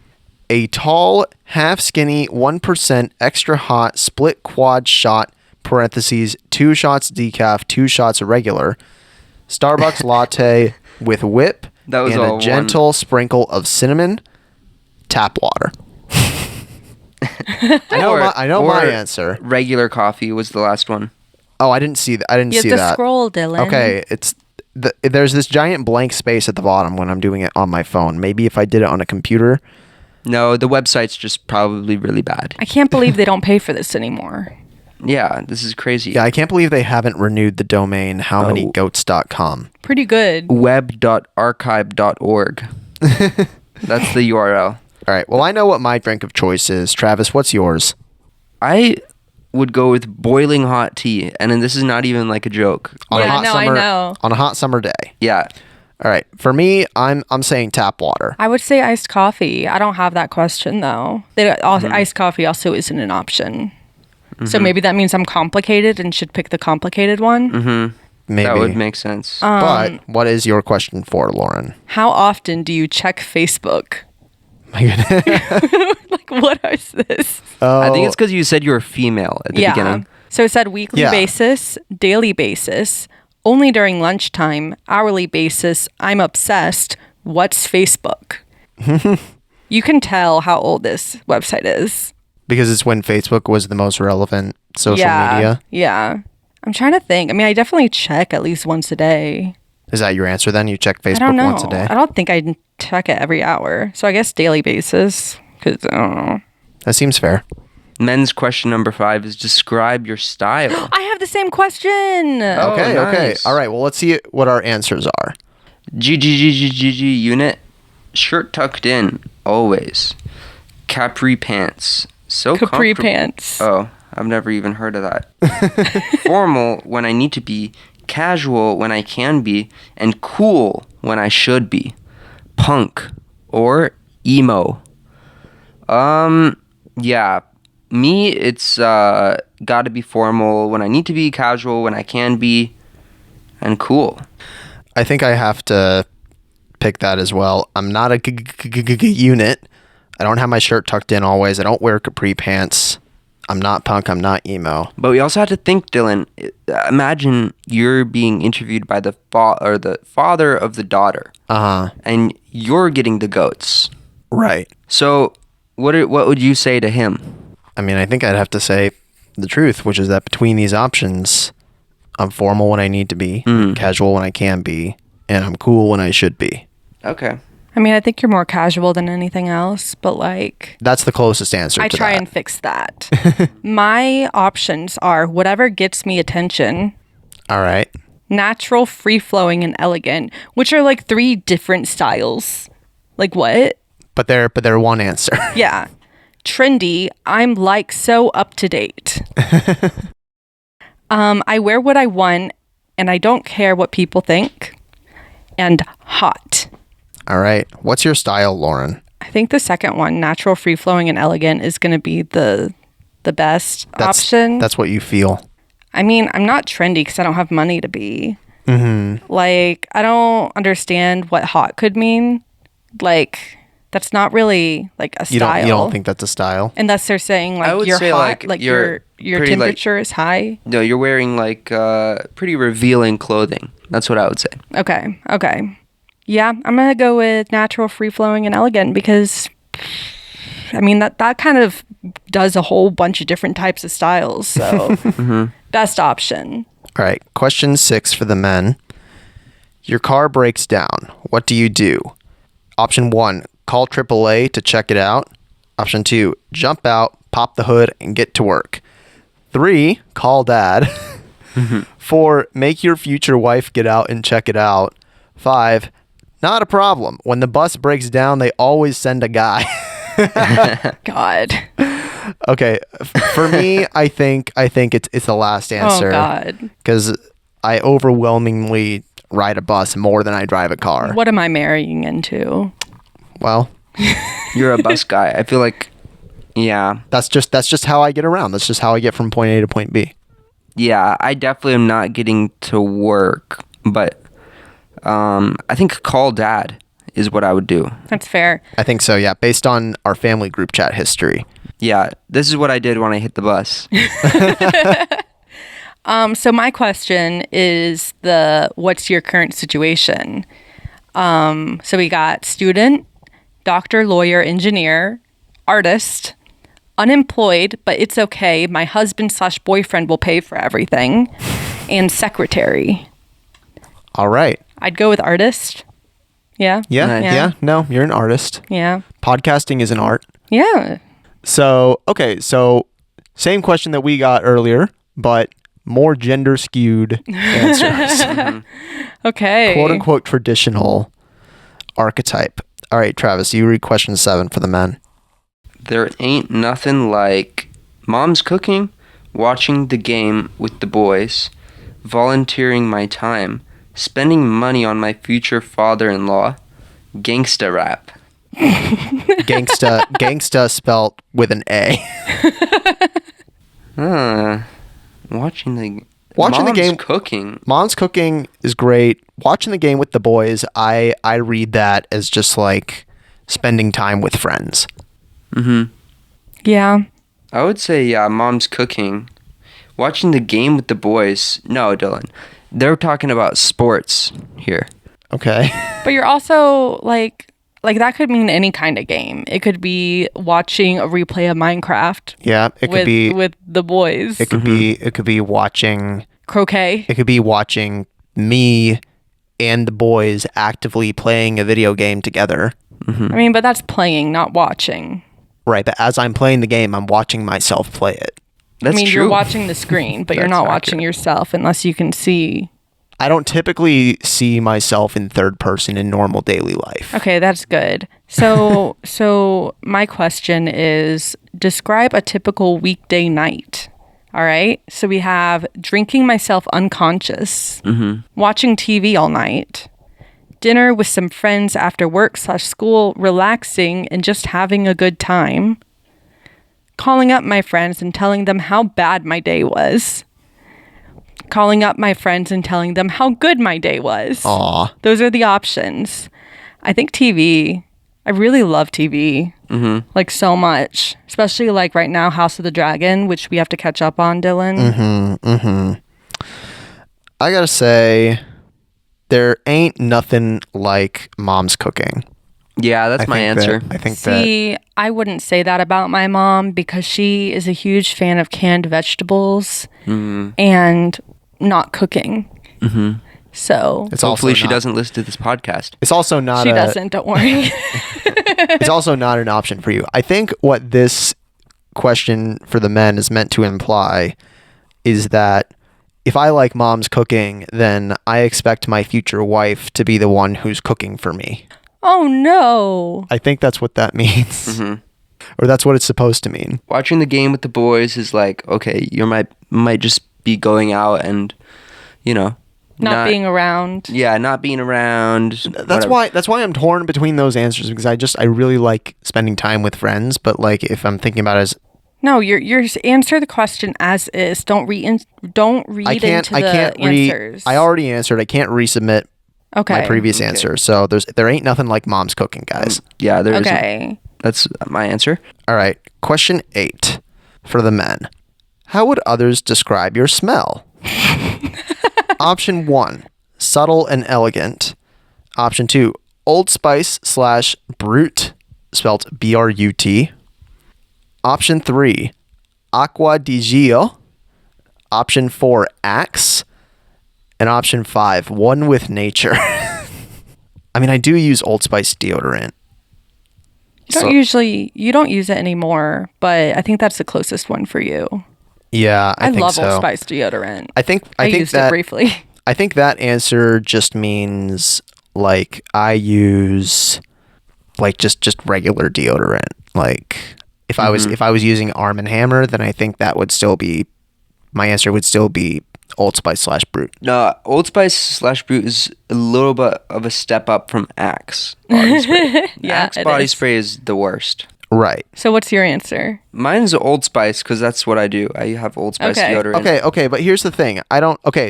a tall, half skinny, 1% extra hot split quad shot, parentheses 2 shots decaf, 2 shots regular, Starbucks latte with whip That was and all a one. gentle sprinkle of cinnamon, tap water. I know my answer. Regular coffee was the last one. Oh, I didn't see that. I didn't You see have to that. scroll, Dylan. Okay, there's this giant blank space at the bottom when I'm doing it on my phone. Maybe if I did it on a computer. No, the website's just probably really bad. I can't believe they don't pay for this anymore. Yeah, this is crazy. Yeah, I can't believe they haven't renewed the domain howmanygoats.com. Pretty good. Web.archive.org. That's the URL. All right. Well, I know what my drink of choice is. Travis, what's yours? I would go with boiling hot tea, and then this is not even like a joke. On a Yeah, hot no, I summer, know. On a hot summer day. Yeah. All right. For me, I'm saying tap water. I would say iced coffee. I don't have that question though. Iced coffee also isn't an option. So maybe that means I'm complicated and should pick the complicated one. Mm-hmm. Maybe. That would make sense. But what is your question for, Lauren? How often do you check Facebook? My goodness. Like, what is this? I think it's because you said you were female at the beginning. So it said weekly Yeah. basis, daily basis, only during lunchtime, hourly basis, I'm obsessed. What's Facebook? You can tell how old this website is. Because it's when Facebook was the most relevant social media. Yeah. I'm trying to think. I mean, I definitely check at least once a day. Is that your answer then? You check I don't Facebook know. once a day? I don't think I check it every hour. So I guess daily basis. Because I don't know. That seems fair. Men's question number 5 is describe your style. I have the same question. Oh, Okay. nice. All right. Well, let's see what our answers are. GGGGGG unit. Shirt tucked in. Always. Capri pants. So Capri comfortable. pants. Oh, I've never even heard of that. Formal when I need to be, casual when I can be, and cool when I should be. Punk or emo. Yeah. Me, it's gotta be formal when I need to be, casual when I can be, and cool. I think I have to pick that as well. I'm not a unit. I don't have my shirt tucked in always. I don't wear capri pants. I'm not punk. I'm not emo. But we also have to think, Dylan. Imagine you're being interviewed by the father of the daughter, and you're getting the goats. Right. So, what would you say to him? I mean, I think I'd have to say the truth, which is that between these options, I'm formal when I need to be, casual when I can be, and I'm cool when I should be. Okay. I mean, I think you're more casual than anything else, but like... That's the closest answer to that. I try and fix that. My options are whatever gets me attention. All right. Natural, free-flowing, and elegant, which are like 3 different styles. Like what? But they're one answer. Yeah. Trendy, I'm like so up to date. I wear what I want and I don't care what people think. And hot. All right. What's your style, Lauren? I think the second one, natural, free flowing, and elegant, is going to be the best option. That's what you feel. I mean, I'm not trendy because I don't have money to be. Mm-hmm. Like, I don't understand what hot could mean. Like, that's not really like a style. You don't think that's a style? Unless they're saying I like would you're say, hot, like, your pretty, temperature is high. No, you're wearing like pretty revealing clothing. That's what I would say. Okay. Yeah, I'm gonna go with natural, free flowing, and elegant because, I mean that kind of does a whole bunch of different types of styles. So best option. All right. Question 6 for the men. Your car breaks down. What do you do? Option 1, call AAA to check it out. Option 2, jump out, pop the hood, and get to work. 3, call dad. 4, make your future wife get out and check it out. 5, not a problem. When the bus breaks down, they always send a guy. God. Okay, for me, I think it's the last answer. Oh God. Because I overwhelmingly ride a bus more than I drive a car. What am I marrying into? Well, You're a bus guy. I feel like, yeah. that's just how I get around. That's just how I get from point A to point B. Yeah, I definitely am not getting to work, but I think call dad is what I would do. That's fair. I think so, yeah, based on our family group chat history. Yeah, this is what I did when I hit the bus. So my question is what's your current situation? So we got student, doctor, lawyer, engineer, artist, unemployed, but it's okay. My husband/boyfriend will pay for everything, and secretary. All right. I'd go with artist. Yeah. Yeah, Nice. yeah. No, you're an artist. Yeah. Podcasting is an art. Yeah. So, okay, so same question that we got earlier, but more gender skewed answers. Okay. Quote unquote traditional archetype. All right, Travis, you read question 7 for the men. There ain't nothing like mom's cooking, watching the game with the boys, volunteering my time, spending money on my future father-in-law, gangsta rap. Gangsta spelt with an A. Watching the Watching the game cooking. Mom's cooking is great. Watching the game with the boys, I read that as just like spending time with friends. Mm-hmm. Yeah. I would say, yeah, mom's cooking. Watching the game with the boys. No, Dylan. They're talking about sports here. Okay. But you're also like that could mean any kind of game. It could be watching a replay of Minecraft. Yeah, it could be with the boys. It could be watching Croquet. It could be watching me and the boys actively playing a video game together. I mean, but that's playing, not watching. Right, but as I'm playing the game, I'm watching myself play it. That's I mean, true. you're watching the screen, but you're That's not accurate. watching yourself unless you can see. I don't typically see myself in third person in normal daily life. Okay, that's good. So my question is, describe a typical weekday night. All right. So we have drinking myself unconscious, watching TV all night, dinner with some friends after work/school, relaxing and just having a good time, calling up my friends and telling them how bad my day was, calling up my friends and telling them how good my day was. Aw. Those are the options. I think TV. I really love TV. Like so much. Especially like right now, House of the Dragon, which we have to catch up on, Dylan. I gotta say, there ain't nothing like mom's cooking. Yeah, that's my answer. I think See, I wouldn't say that about my mom because she is a huge fan of canned vegetables and not cooking. So it's hopefully also she not- doesn't listen to this podcast. It's also not she doesn't, don't worry. It's also not an option for you. I think what this question for the men is meant to imply is that if I like mom's cooking, then I expect my future wife to be the one who's cooking for me. Oh no. I think that's what that means. Or that's what it's supposed to mean. Watching the game with the boys is like, okay, you might just be going out and, you know, Not being around. Yeah, not being around. That's why I'm torn between those answers, because I really like spending time with friends, but like if I'm thinking about it as No, you're answer the question as is. Don't read into the answers. I already answered. I can't resubmit my previous answer. So there ain't nothing like mom's cooking, guys. Yeah, there Okay. isn't. That's my answer. All right. Question 8 for the men. How would others describe your smell? Option 1, subtle and elegant. Option 2, Old Spice / Brut, spelt B-R-U-T. Option 3, Acqua di Gio. Option 4, Axe. And option 5, One with Nature. I mean, I do use Old Spice deodorant. You don't use it anymore, but I think that's the closest one for you. Yeah, I think love so. Old Spice deodorant. I think used that, it briefly. I think that answer just means like I use like just regular deodorant. Like if I was using Arm & Hammer, then I think that would still be my answer would still be Old Spice / Brut. No, Old Spice / Brut is a little bit of a step up from Axe body spray. Yeah, Axe it body is. spray is the worst. Right. So what's your answer? Mine's Old Spice because that's what I do. I have Old Spice Okay. deodorant. Okay, but here's the thing.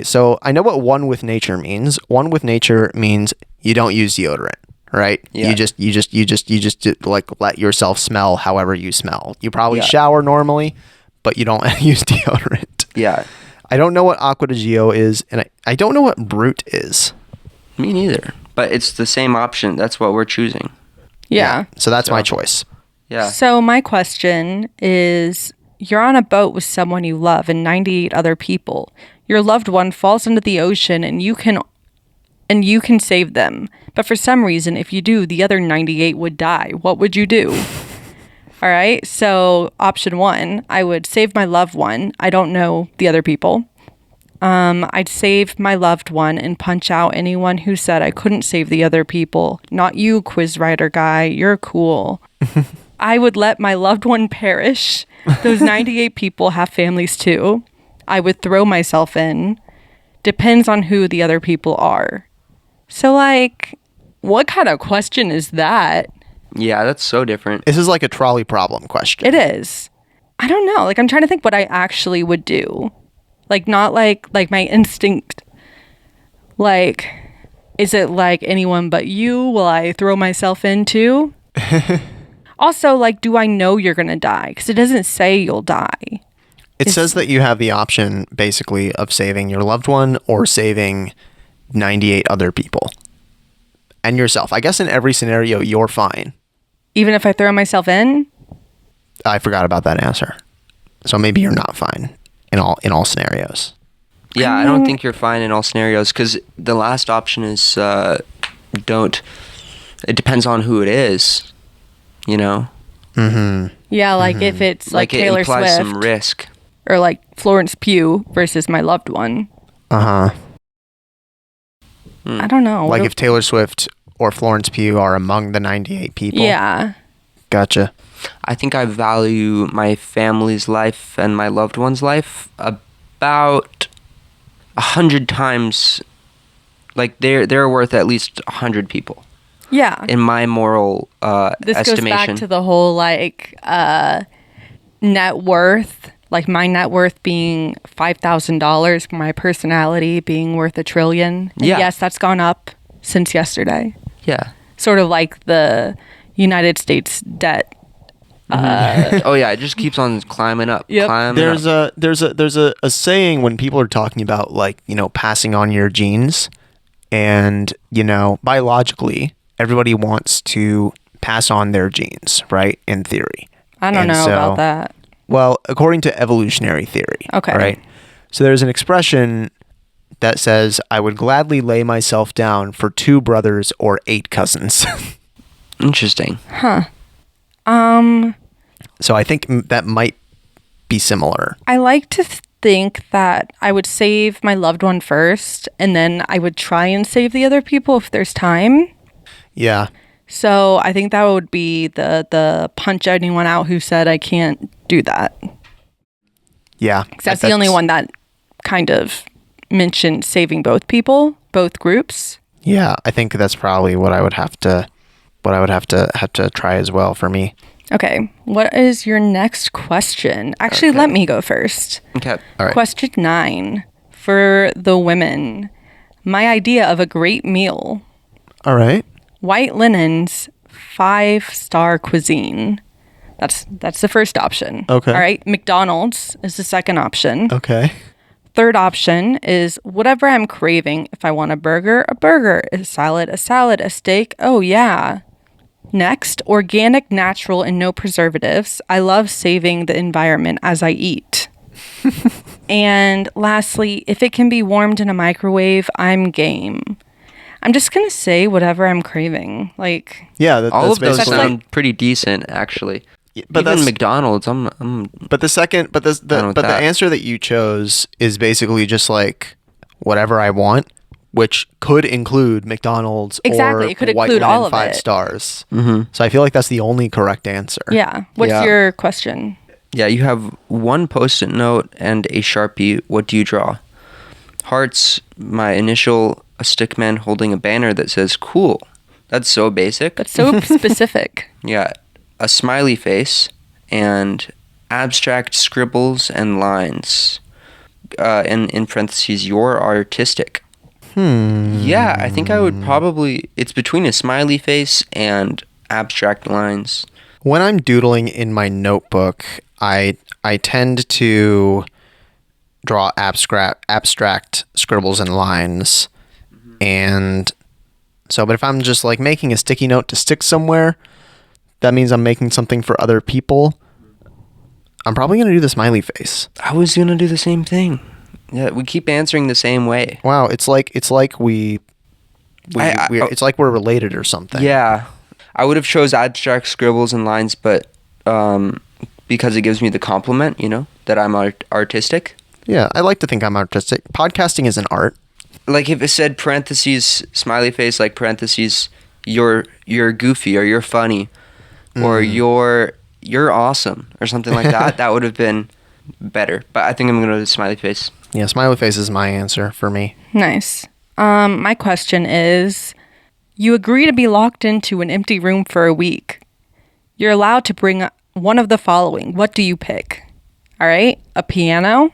So I know what One with Nature means. One with Nature means you don't use deodorant, right? Yeah. You just like let yourself smell however you smell. You probably Yeah. shower normally, but you don't use deodorant. Yeah, I don't know what Acqua di Gio is, and I don't know what Brut is. me neither. But it's the same option. That's what we're choosing. Yeah. So that's my choice. Yeah. So my question is, you're on a boat with someone you love and 98 other people. Your loved one falls into the ocean and you can save them. But for some reason, if you do, the other 98 would die. What would you do? All right. So option 1, I would save my loved one. I don't know the other people. I'd save my loved one and punch out anyone who said I couldn't save the other people. Not you, quiz writer guy. You're cool. I would let my loved one perish. Those 98 people have families too. I would throw myself in. Depends on who the other people are. So, like, what kind of question is that? Yeah, that's so different. This is like a trolley problem question. It is. I don't know. Like, I'm trying to think what I actually would do. Like, not like my instinct. Like, is it like anyone but you? Will I throw myself into? Also, like, do I know you're going to die? Because it doesn't say you'll die. It says that you have the option, basically, of saving your loved one or saving 98 other people. And yourself. I guess in every scenario, you're fine. Even if I throw myself in? I forgot about that answer. So maybe you're not fine in all scenarios. Yeah, I don't think you're fine in all scenarios because the last option is don't. It depends on who it is, you know? Yeah, like if it's like it Taylor implies Swift some risk. or like Florence Pugh versus my loved one. Uh-huh. I don't know. Like if Taylor Swift or Florence Pugh are among the 98 people. Yeah. Gotcha. I think I value my family's life and my loved one's life about 100 times. Like they're worth at least 100 people. Yeah. In my moral This estimation. goes back to the whole like net worth. Like my net worth being $5,000, my personality being worth $1 trillion. And Yeah. yes, that's gone up since yesterday. Yeah. Sort of like the United States debt. Oh yeah, it just keeps on climbing up. Yep. Climbing There's up. a saying when people are talking about like, passing on your genes, and biologically everybody wants to pass on their genes, right? In theory. I don't know about that. Well, according to evolutionary theory. Okay. Right? So there's an expression that says, I would gladly lay myself down for 2 brothers or 8 cousins. Interesting. So I think that might be similar. I like to think that I would save my loved one first, and then I would try and save the other people if there's time. Yeah. So I think that would be the punch anyone out who said I can't do that. Yeah. 'Cause that's the only one that kind of mentioned saving both people, both groups. Yeah, I think that's probably what I would have to try as well for me. Okay, what is your next question? Actually, let me go first. Okay. All right. Question 9 for the women. My idea of a great meal. All right. White linens, 5-star cuisine. That's the first option. Okay. All right. McDonald's is the second option. Okay. Third option is whatever I'm craving. If I want a burger, a salad, a steak. Oh yeah. Next, organic, natural, and no preservatives. I love saving the environment as I eat. And lastly, if it can be warmed in a microwave, I'm game. I'm just going to say whatever I'm craving. Like, Yeah, All that's of those basically. sound pretty decent, actually. But Even that's McDonald's, but the second but Done the with but the that. answer that you chose is basically just like whatever I want, which could include McDonald's Exactly, or it could White include Linen all of 5 it. stars. Mm-hmm. So I feel like that's the only correct answer. yeah. What's Yeah. your question? yeah, you have one Post-it note and a Sharpie. What do you draw? Hearts, my initial, a stick man holding a banner that says cool. That's so basic. That's so specific. Yeah, a smiley face and abstract scribbles and lines. And in parentheses, you're artistic. Yeah, I think I would probably. It's between a smiley face and abstract lines. When I'm doodling in my notebook, I tend to draw abstract scribbles and lines. And so, but if I'm just like making a sticky note to stick somewhere, that means I'm making something for other people. I'm probably going to do the smiley face. I was gonna do the same thing. Yeah, we keep answering the same way. Wow, it's like we it's like we're related or something. Yeah, I would have chose abstract scribbles and lines, but because it gives me the compliment, that I'm artistic. Yeah, I like to think I'm artistic. Podcasting is an art. Like if it said parentheses smiley face, like parentheses you're goofy or you're funny or you're awesome or something like that, that would have been better. But I think I'm gonna go to smiley face. Yeah, smiley face is my answer for me. Nice. My question is, you agree to be locked into an empty room for a week. You're allowed to bring one of the following. What do you pick? All right. A piano,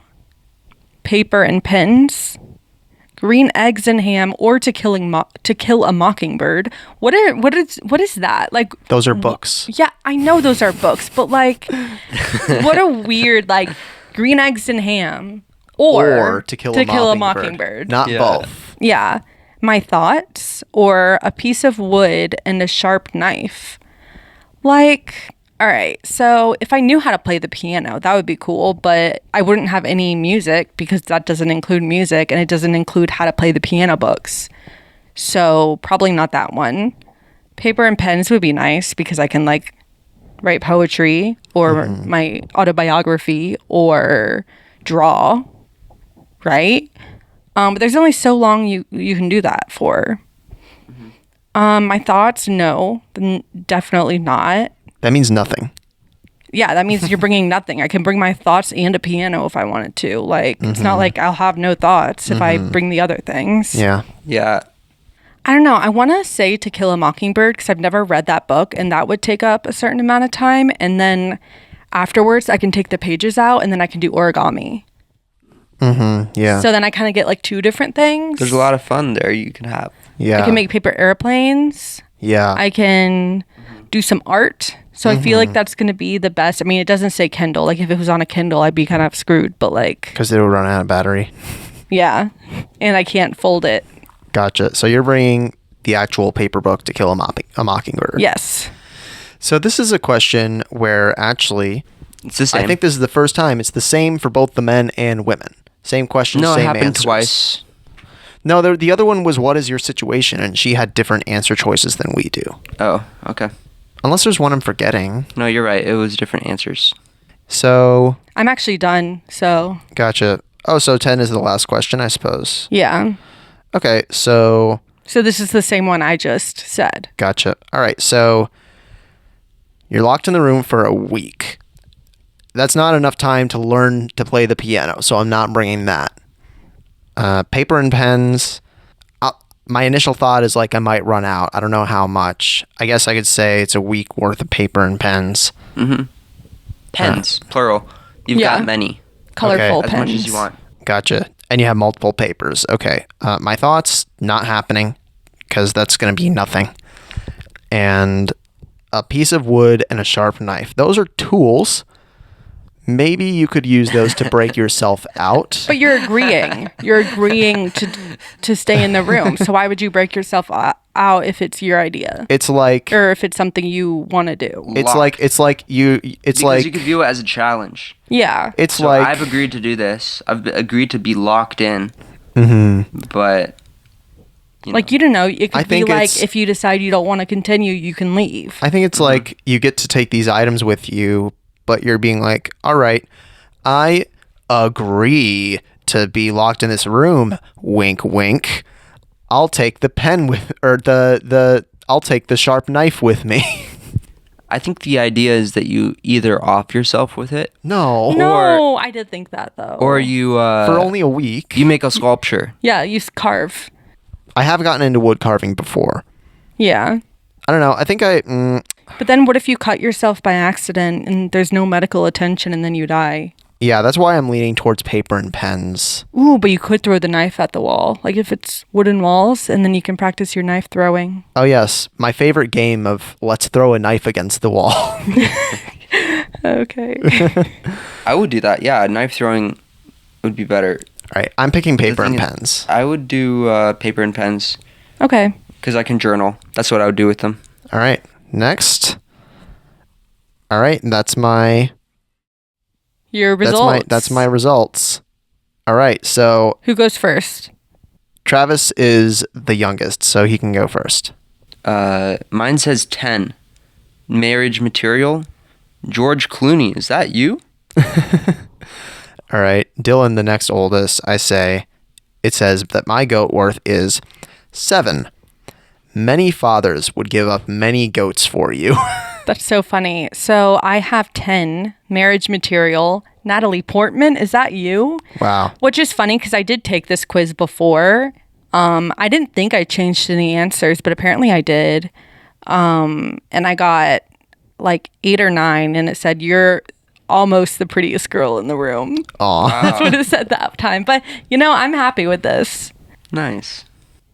paper and pens, green eggs and ham, or to kill a mockingbird. What is that? Like, Those are books. yeah, I know those are books, but like, what a weird, like, green eggs and ham or to kill a mockingbird. Not Yeah. both. Yeah. My thoughts, or a piece of wood and a sharp knife. Like, all right, so if I knew how to play the piano, that would be cool, but I wouldn't have any music because that doesn't include music and it doesn't include how to play the piano books. So probably not that one. Paper and pens would be nice because I can like write poetry or my autobiography or draw, right? But there's only so long you can do that for. My thoughts, no, definitely not. That means nothing. yeah, that means you're bringing nothing. I can bring my thoughts and a piano if I wanted to. Like, it's not like I'll have no thoughts if I bring the other things. Yeah. Yeah. I don't know. I want to say To Kill a Mockingbird because I've never read that book, and that would take up a certain amount of time. And then afterwards, I can take the pages out, and then I can do origami. Yeah. So then I kind of get like two different things. There's a lot of fun there you can have. Yeah. I can make paper airplanes. Yeah. I can do some art. So I feel like that's going to be the best. I mean, it doesn't say Kindle. Like if it was on a Kindle, I'd be kind of screwed. But like, because it will run out of battery. yeah, and I can't fold it. Gotcha. So you're bringing the actual paper book To Kill a Mockingbird. Yes. So this is a question where actually, It's the same. I think this is the first time it's the same for both the men and women. Same question, no, it same happened answers. twice. No, the other one was what is your situation, and she had different answer choices than we do. Oh, okay. Unless there's one I'm forgetting. No, you're right. It was different answers. So I'm actually done. So gotcha. Oh, so 10 is the last question, I suppose. yeah. Okay, so This is the same one I just said. gotcha. All right, so you're locked in the room for a week. That's not enough time to learn to play the piano, so I'm not bringing that. Paper and pens. My initial thought is like I might run out. I don't know how much. I guess I could say it's a week worth of paper and pens. Pens, plural. You've Yeah. got many. Colorful As pens. much as you want. Gotcha. And you have multiple papers. Okay. My thoughts, not happening, because that's going to be nothing. And a piece of wood and a sharp knife. Those are tools. Maybe you could use those to break yourself out. But you're agreeing. You're agreeing to stay in the room. So why would you break yourself out if it's your idea? It's like Or if it's something you want to do? Locked. it's like you Because you could view it as a challenge. Yeah. it's So like I've agreed to do this. I've agreed to be locked in. Mm-hmm. But Like, you don't know. It I could be think like, it's- if you decide you don't want to continue, you can leave. I think it's like you get to take these items with you, but you're being like, all right, I agree to be locked in this room. Wink, wink. I'll take the pen with, or I'll take the sharp knife with me. I think the idea is that you either off yourself with it, No. No, I did think that, though. or you For only a week. you make a sculpture. Yeah, you carve. I have gotten into wood carving before. Yeah. I don't know. I think But then what if you cut yourself by accident and there's no medical attention and then you die? yeah, that's why I'm leaning towards paper and pens. Ooh, but you could throw the knife at the wall. Like if it's wooden walls, and then you can practice your knife throwing. Oh yes, my favorite game of let's throw a knife against the wall. Okay. I would do that. Yeah, knife throwing would be better. All right, I'm picking paper thing and is, pens. I would do paper and pens Okay. because I can journal. That's what I would do with them. All right, next. All right, that's my Your results. that's my results. All right, so Who goes first? Travis is the youngest, so he can go first. Mine says 10. Marriage material. George Clooney. Is that you? All right, Dylan, the next oldest, I say, it says that my goat worth is 7. Many fathers would give up many goats for you. That's so funny. So I have 10. Marriage material. Natalie Portman. Is that you? Wow. Which is funny because I did take this quiz before. I didn't think I changed any answers, but apparently I did. And I got like 8 or 9, and it said, you're almost the prettiest girl in the room. Aw. That's what it said that time. But, I'm happy with this. Nice.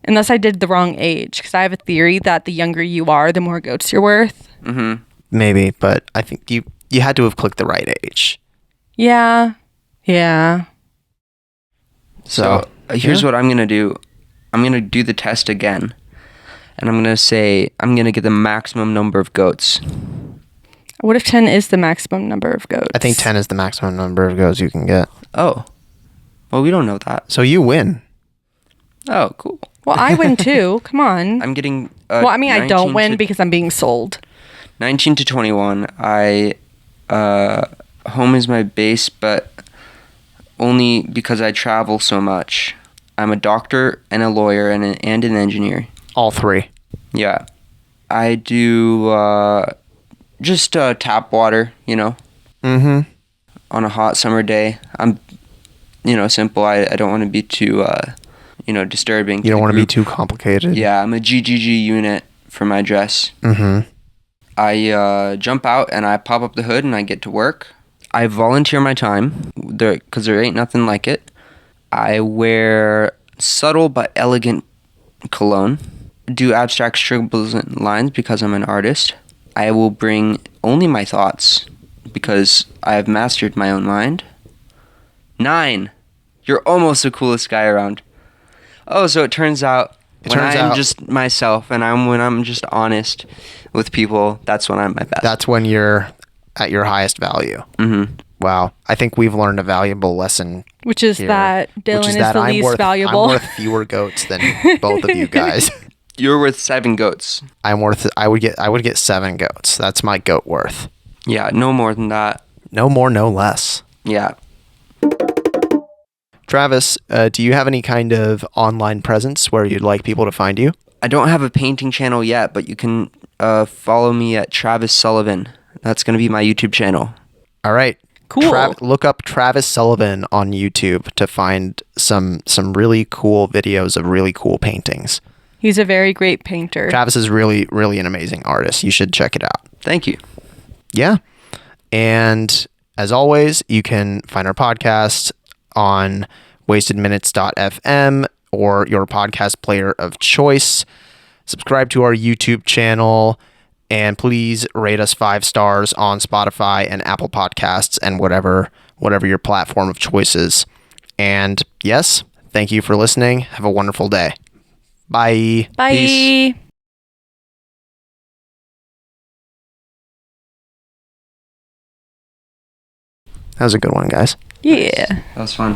Unless I did the wrong age, because I have a theory that the younger you are, the more goats you're worth. Mm-hmm. Maybe, but I think you had to have clicked the right age. Yeah. Yeah. So here's what I'm going to do. I'm going to do the test again. And I'm going to say I'm going to get the maximum number of goats. What if 10 is the maximum number of goats? I think 10 is the maximum number of goats you can get. Oh. Well, we don't know that. So you win. Oh, cool. Well, I win too. Come on. I'm getting... Well, I mean, I don't 19 win to- because I'm being sold. 19 to 21. Home is my base, but only because I travel so much. I'm a doctor and a lawyer and an engineer. All 3. Yeah. I do just tap water, Mm-hmm. On a hot summer day. I'm, simple. I don't want to be too, disturbing. You don't want to be too complicated. Yeah, I'm a GGG unit for my dress. Mm-hmm. I jump out and I pop up the hood and I get to work. I volunteer my time because there ain't nothing like it. I wear subtle but elegant cologne. Do abstract scribbles and lines because I'm an artist. I will bring only my thoughts because I have mastered my own mind. 9. You're almost the coolest guy around. Oh, so it turns out when I'm just myself and when I'm just honest with people, that's when I'm my best. That's when you're at your highest value. Mm-hmm. Wow. I think we've learned a valuable lesson. Which is here, that Dylan is the least valuable. I'm worth fewer goats than both of you guys. You're worth 7 goats. I would get 7 goats. That's my goat worth. Yeah, no more than that. No more, no less. Yeah. Travis, do you have any kind of online presence where you'd like people to find you? I don't have a painting channel yet, but you can follow me at Travis Sullivan. That's going to be my YouTube channel. All right. Cool. Look up Travis Sullivan on YouTube to find some really cool videos of really cool paintings. He's a very great painter. Travis is really, really an amazing artist. You should check it out. Thank you. Yeah. And as always, you can find our podcast on wastedminutes.fm or your podcast player of choice. Subscribe to our YouTube channel, and please rate us 5 stars on Spotify and Apple Podcasts and whatever your platform of choice is. And yes, thank you for listening. Have a wonderful day. Bye. Bye. Peace. That was a good one, guys. Yeah. That was fun.